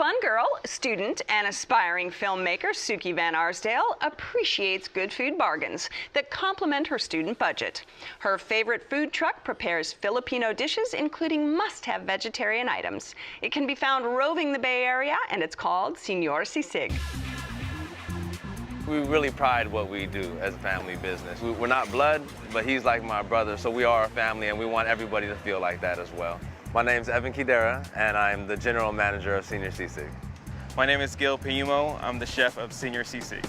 fun girl, student, and aspiring filmmaker Suki Van Arsdale appreciates good food bargains that complement her student budget. Her favorite food truck prepares Filipino dishes, including must-have vegetarian items. It can be found roving the Bay Area, and it's called Señor Sisig. We really pride what we do as a family business. We're not blood, but he's like my brother, so we are a family, and we want everybody to feel like that as well. My name's Evan Kidera, and I'm the general manager of Señor Sisig. My name is Gil Payumo. I'm the chef of Señor Sisig.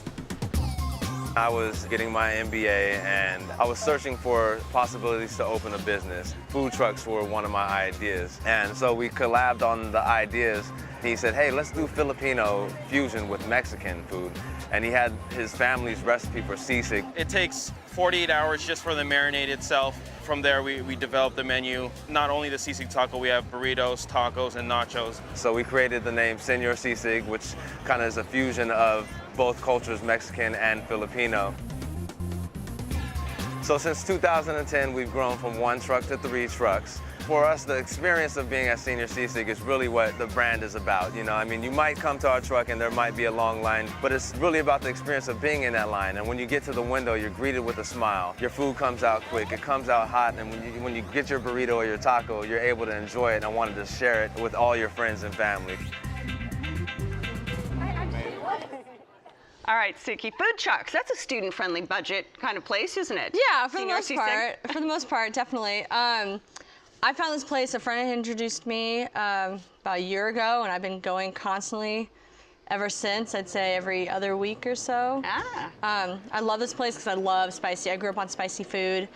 I was getting my MBA, and I was searching for possibilities to open a business. Food trucks were one of my ideas, and so we collabed on the ideas. He said, hey, let's do Filipino fusion with Mexican food. And he had his family's recipe for sisig. It takes 48 hours just for the marinade itself. From there, we developed the menu. Not only the sisig taco, we have burritos, tacos, and nachos. So we created the name Señor Sisig, which kind of is a fusion of both cultures, Mexican and Filipino. So since 2010, we've grown from 1 truck to 3 trucks. For us, the experience of being at Señor Sisig is really what the brand is about. You know, I mean, you might come to our truck and there might be a long line, but it's really about the experience of being in that line. And when you get to the window, you're greeted with a smile. Your food comes out quick, it comes out hot, and when you get your burrito or your taco, you're able to enjoy it and want to share it with all your friends and family. All right, Suki, food trucks, that's a student-friendly budget kind of place, isn't it? Yeah, for the Señor most Sisig? part. For the most part, definitely. I found this place, a friend had introduced me about a year ago, and I've been going constantly ever since. I'd say every other week or so. I love this place because I love spicy. I grew up on spicy food,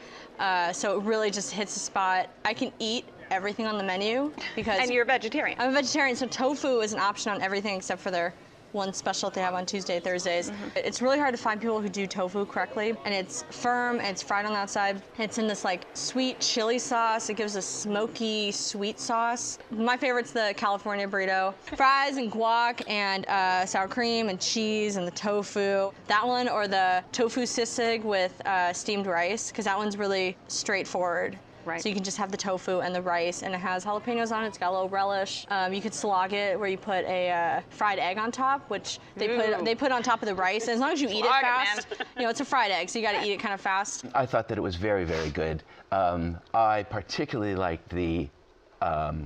so it really just hits the spot. I can eat everything on the menu because— And you're a vegetarian. I'm a vegetarian, so tofu is an option on everything except for their one special they have on Tuesday, Thursdays. It's really hard to find people who do tofu correctly, and it's firm, and it's fried on the outside. It's in this like sweet chili sauce. It gives a smoky, sweet sauce. My favorite's the California burrito. Fries and guac and sour cream and cheese and the tofu. That one, or the tofu sisig with steamed rice, because that one's really straightforward. Right. So you can just have the tofu and the rice, and it has jalapenos on it. It's got a little relish. You could slog it where you put a fried egg on top, which they put on top of the rice. And as long as you eat it fast, you know, it's a fried egg, so you got to eat it kind of fast. I thought that it was very, very good. I particularly liked the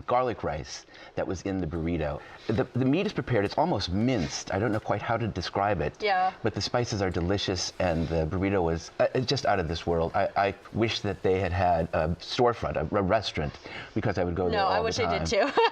garlic rice that was in the burrito. The meat is prepared, it's almost minced. I don't know quite how to describe it. Yeah. But the spices are delicious, and the burrito was just out of this world. I wish that they had had a storefront, a restaurant, because I would go there all the time. No, I wish they did too.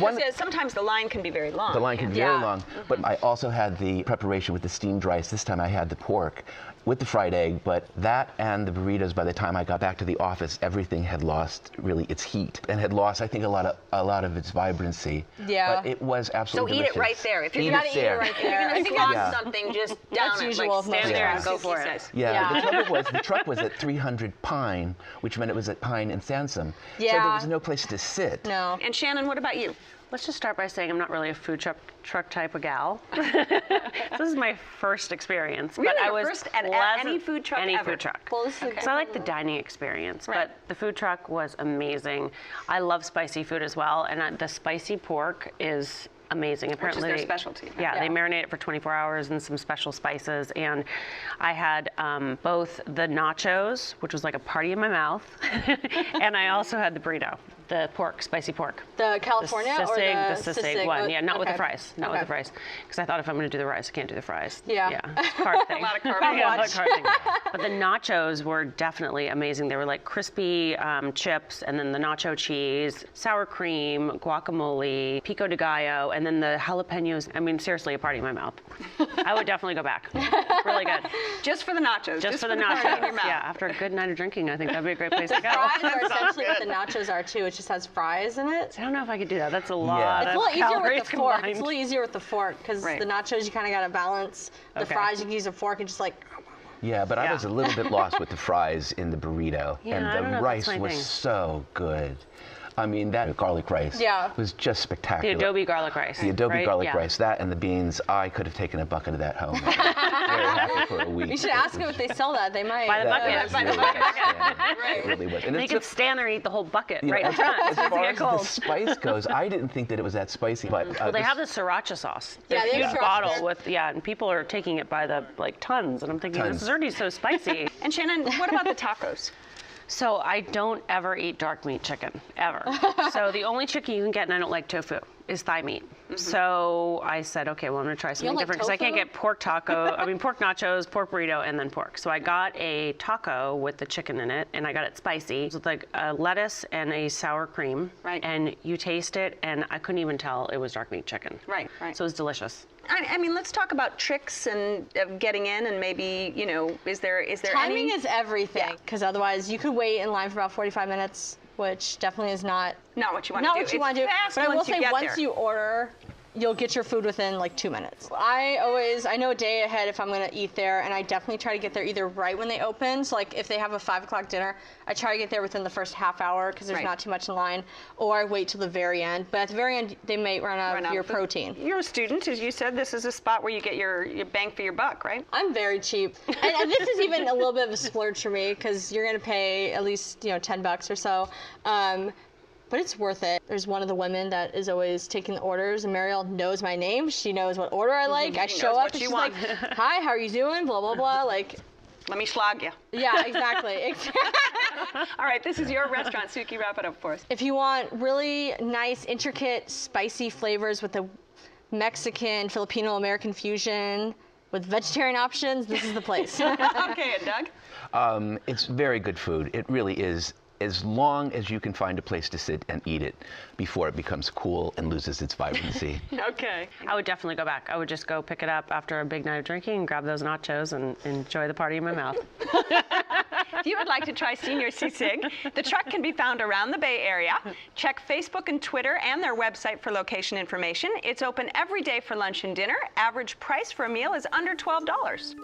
Well, because sometimes the line can be very long. The line can be very long, but I also had the preparation with the steamed rice. This time I had the pork with the fried egg, but that and the burritos, by the time I got back to the office, everything had lost really its heat and had lost, I think, a lot of its vibrancy. Yeah. But it was absolutely So eat delicious. it right there. If you're You gonna gotta eat it right there. If you're gonna flog something, just down That's it. usual Like of most stand there and go trucks. for it. Yeah, the trouble was the truck was at 300 Pine, which meant it was at Pine and Sansom. So there was no place to sit. No. And Shannon, what about you? Let's just start by saying I'm not really a food truck type of gal. This is my first experience. Really? But I Your was first at any food truck Any ever? food truck. Well, this is So I like the dining experience, Right. but the food truck was amazing. I love spicy food as well, and the spicy pork is amazing. Apparently, their specialty. Yeah, they marinate it for 24 hours in some special spices. And I had both the nachos, which was like a party in my mouth, and I also had the burrito, the pork, spicy pork. The California the or Sisig, the the Sisig one. Yeah, not with the Okay. fries. Not with the fries. Because I thought if I'm going to do the rice, I can't do the fries. Yeah. It's a carb thing. A lot of carb. Yeah, a lot of carb thing. But the nachos were definitely amazing. They were like crispy chips, and then the nacho cheese, sour cream, guacamole, pico de gallo, and then the jalapenos. I mean, seriously, a party in my mouth. I would definitely go back. Really good. Just for the nachos. Just for the party in your nachos. mouth. Yeah, after a good night of drinking, I think that'd be a great place to go. Fries are essentially what the nachos are too. It just has fries in it. I don't know if I could do that. That's a lot It's a of little easier calories with the fork. combined. It's a little easier with the fork because Right. the nachos you kind of got to balance. The Okay. fries you can use a fork and just like. Yeah, but I was a little bit lost with the fries in the burrito, Yeah, I and don't know the if rice that's my was thing. so good. I mean, that garlic rice was just spectacular. The adobe garlic rice. The adobe right? garlic rice, that and the beans, I could have taken a bucket of that home. Very happy for a week. You should ask them if they sell that. They might. By the bucket. That was really outstanding. It really was. And They could stand there and eat the whole bucket right know, in front. As far as the cold. spice goes, I didn't think that it was that spicy. But Well, they have the sriracha sauce. Yeah, The they have huge sriracha bottle there. with, and people are taking it by the tons, and I'm thinking Tons. this is already so spicy. And Shannon, what about the tacos? So I don't ever eat dark meat chicken, ever. So the only chicken you can get, and I don't like tofu, is thigh meat. So I said, okay, well, I'm gonna try something like different because I can't tofu? get pork nachos, pork burrito, and then pork. So I got a taco with the chicken in it, and I got it spicy with like a lettuce and a sour cream. Right. And you taste it, and I couldn't even tell it was dark meat chicken. Right. So it was delicious. I mean, let's talk about tricks and of getting in, and maybe, is there Timing any? is everything, because otherwise you could wait in line for about 45 minutes, which definitely is not Not what you want not to do. what you It's want to do. fast But I will once you say, get once there. you order, you'll get your food within like 2 minutes. I know a day ahead if I'm gonna eat there, and I definitely try to get there either right when they open. So like if they have a 5 o'clock dinner, I try to get there within the first half hour because there's Right. not too much in line, or I wait till the very end. But at the very end, they may run out of your protein. You're a student, as you said. This is a spot where you get your bang for your buck, right? I'm very cheap, and this is even a little bit of a splurge for me because you're gonna pay at least $10 or so. But it's worth it. There's one of the women that is always taking the orders, and Mariel knows my name. She knows what order I like. I She show knows up what and you she's want. like, "Hi, how are you doing?" Blah blah blah. Like, Let me schlag you. yeah, exactly. All right, this is your restaurant. Suki, wrap it up for us. If you want really nice, intricate, spicy flavors with the Mexican, Filipino, American fusion with vegetarian options, this is the place. Okay, and Doug? It's very good food. It really is. As long as you can find a place to sit and eat it before it becomes cool and loses its vibrancy. Okay. I would definitely go back. I would just go pick it up after a big night of drinking and grab those nachos and enjoy the party in my mouth. If you would like to try Señor Sisig, the truck can be found around the Bay Area. Check Facebook and Twitter and their website for location information. It's open every day for lunch and dinner. Average price for a meal is under $12.